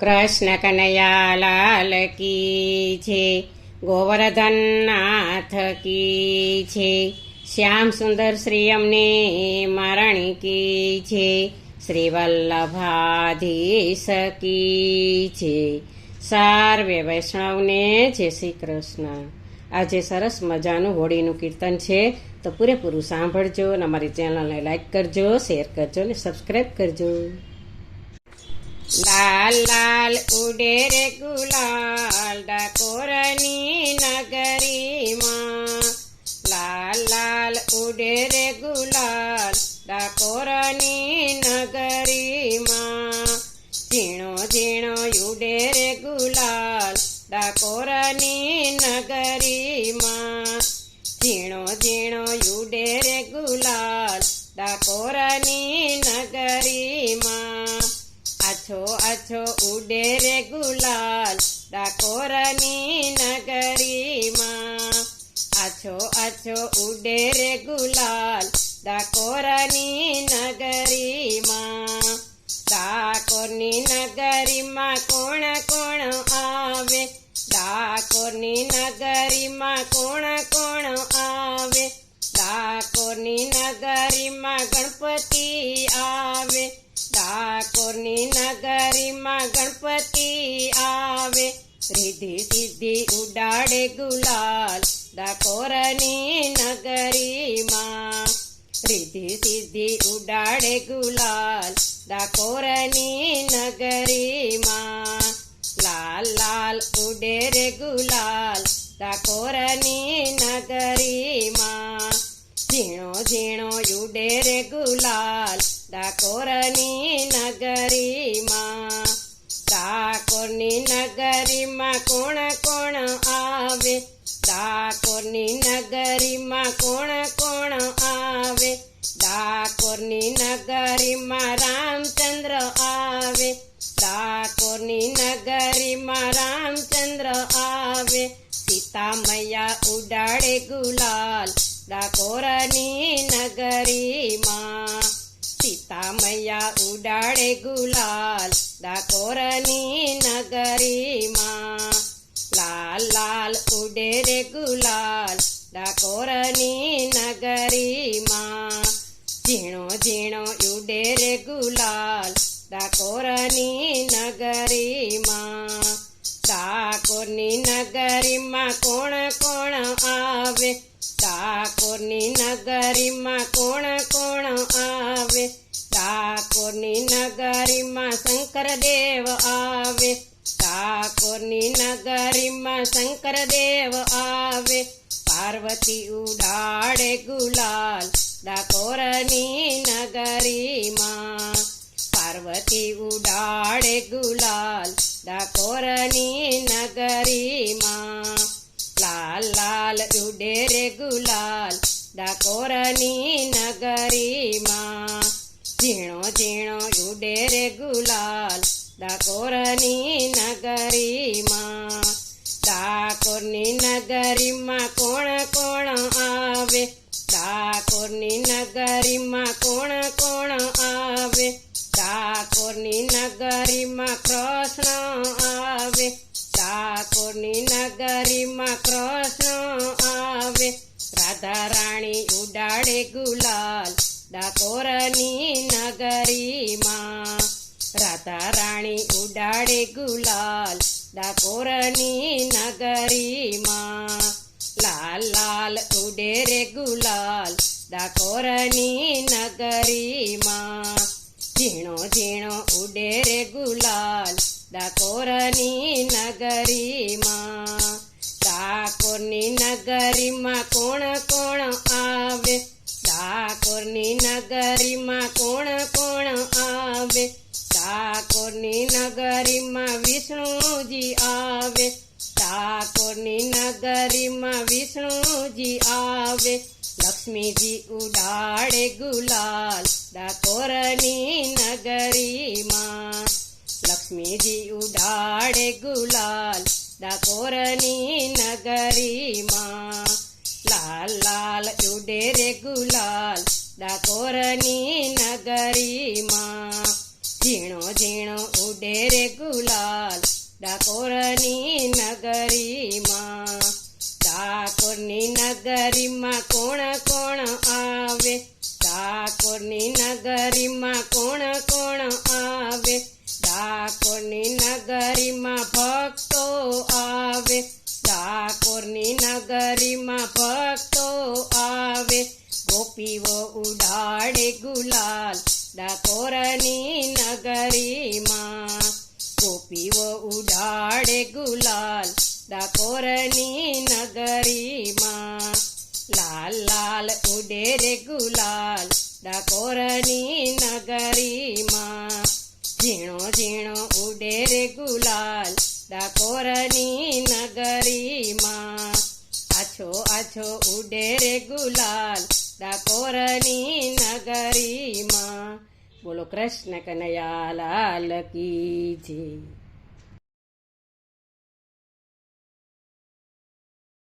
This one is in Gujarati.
કૃષ્ણ કનૈયા લાલ કી છે, ગોવર્ધન નાથ કી છે, શ્યામ સુંદર શ્રી અમને મારણી કી છે, શ્રી વલ્લભાધીશ કી છે. સર્વે વૈષ્ણવને જય શ્રી કૃષ્ણ. આજે સરસ મજાનું હોળીનું કીર્તન છે, તો પૂરેપૂરું સાંભળજો અને અમારી ચેનલને લાઈક કરજો, શેર કરજો અને સબસ્ક્રાઈબ કરજો. લાલ લાલ ઉડે રે ગુલાલ ડાકોરની નગરીમાં, લાલ લાલ ઉડે રે ગુલાલ ડાકોરની નગરીમાં, ઝીણો ઝીણો ઉડે રે ગુલાલ ડાકોરની નગરીમાં, ઝીણો ઝીણો ઉડે રે ગુલાલ ડાકોરની નગરીમાં, આછો આછો ઉડે રે ગુલાલ ડાકોરની નગરીમાં, આછો આછો ઉડે રે ગુલાલ ડાકોરની નગરીમાં, ડાકોરની નગરીમાં કોણ કોણ આવે, ડાકોરની નગરીમાં કોણ કોણ આવે, ડાકોરની નગરીમાં ગણપતિ આવે, ડાકોરની નગરીમાં ગણપતિ આવે, રિદ્ધિ સિદ્ધિ ઉડાડે ગુલાલ ડાકોરની નગરીમાં, રિદ્ધિ સિદ્ધિ ઉડાડે ગુલાલ ડાકોરની નગરીમાં, લાલ લાલ ઉડે રે ગુલાલ ડાકોરની નગરીમાં, ઝીણો ઝીણો ઉડે રે ગુલાલ ડાકોરની નગરીમાં, ડાકોરની નગરીમાં કોણ કોણ આવે, ડાકોરની નગરીમાં કોણ કોણ આવે, ડાકોરની નગરીમાં રામચંદ્ર આવે, ડાકોરની નગરીમાં રામચંદ્ર આવે, સીતા મૈયા ઉડાડે ગુલાલ ડાકોરની નગરીમાં, સીતા મૈયા ઉડાડે ગુલાલ ડાકોરની નગરીમાં, લાલ લાલ ઉડે રે ગુલાલ ડાકોરની નગરીમાં, ઝીણો ઝીણો ઉડે રે ગુલાલ ડાકોરની નગરીમાં, ડાકોરની નગરીમાં કોણ કોણ આવે, ડાકોરની નગરીમાં કોણ કોણ આવે, ડાકોરની નગરીમાં શંકરદેવ આવે, ડાકોરની નગરીમાં શંકરદેવ આવે, પાર્વતી ઉડાડે ગુલાલ ડાકોરની નગરીમાં, પાર્વતી ઉડાડે ગુલાલ ડાકોરની નગરીમાં, લાલ લાલ ઉડે રે ગુલાલ ડાકોરની નગરીમાં, ઝીણો ઝીણો ઉડે રે ગુલાલ ડાકોરની નગરીમાં, ડાકોરની નગરીમાં કોણ કોણ આવે, ડાકોરની નગરીમાં કોણ કોણ આવે, ડાકોરની નગરીમાં કૃષ્ણ આવે, ડાકોરની નગરીમાં કૃષ્ણ આવે, રાધા રાણી ઉડાડે ગુલાલ ડાકોરની નગરીમાં, રાધા રાણી ઉડાડે ગુલાલ ડાકોરની નગરીમાં, લાલ લાલ ઉડે રે ગુલાલ ડાકોરની નગરીમાં, ઝીણો ઝીણો ઉડે રે ગુલાલ ડાકોરની નગરીમાં, ડાકોરની નગરીમાં કોણ કોણ આવે, ડાકોરની નગરીમાં કોણ કોણ આવે, ડાકોરની નગરીમાં વિષ્ણુજી આવે, ડાકોરની નગરીમાં વિષ્ણુજી આવે, લક્ષ્મીજી ઉડાડે ગુલાલ ડાકોરની નગરીમાં, લક્ષ્મીજી ઉડાડે ગુલાલ ડાકોરની નગરીમાં, લાલ લાલ ઉડે રે ગુલાલ ડાકોરની નગરીમાં, ઝીણો ઝીણો ઝીણો ઉડે રે ગુલાલ ડાકોરની નગરીમાં. ડાકોરની નગરીમાં કોણ કોણ આવે, ડાકોરની નગરીમાં કોણ કોણ આવે, ડાકોરની નગરીમાં ભક્તો આવે, ડાકોરની નગરીમાં ભક્તો આવે. ગોપીઓ ઉડાડે ગુલાલ ડાકોરની નગરીમાં, ગોપીઓ ઉડાડે ગુલાલ ડાકોરની નગરીમાં. લાલ લાલ ઉડે રે ગુલાલ ડાકોરની નગરીમાં. ઝીણો ઝીણો ઉડે રે ગુલાલ ડાકોરની નગરીમાં. આછો આછો ઉડે રે ગુલાલ ડાકોરની નગરીમાં. બોલો કૃષ્ણ કનૈયા લાલ કી જય.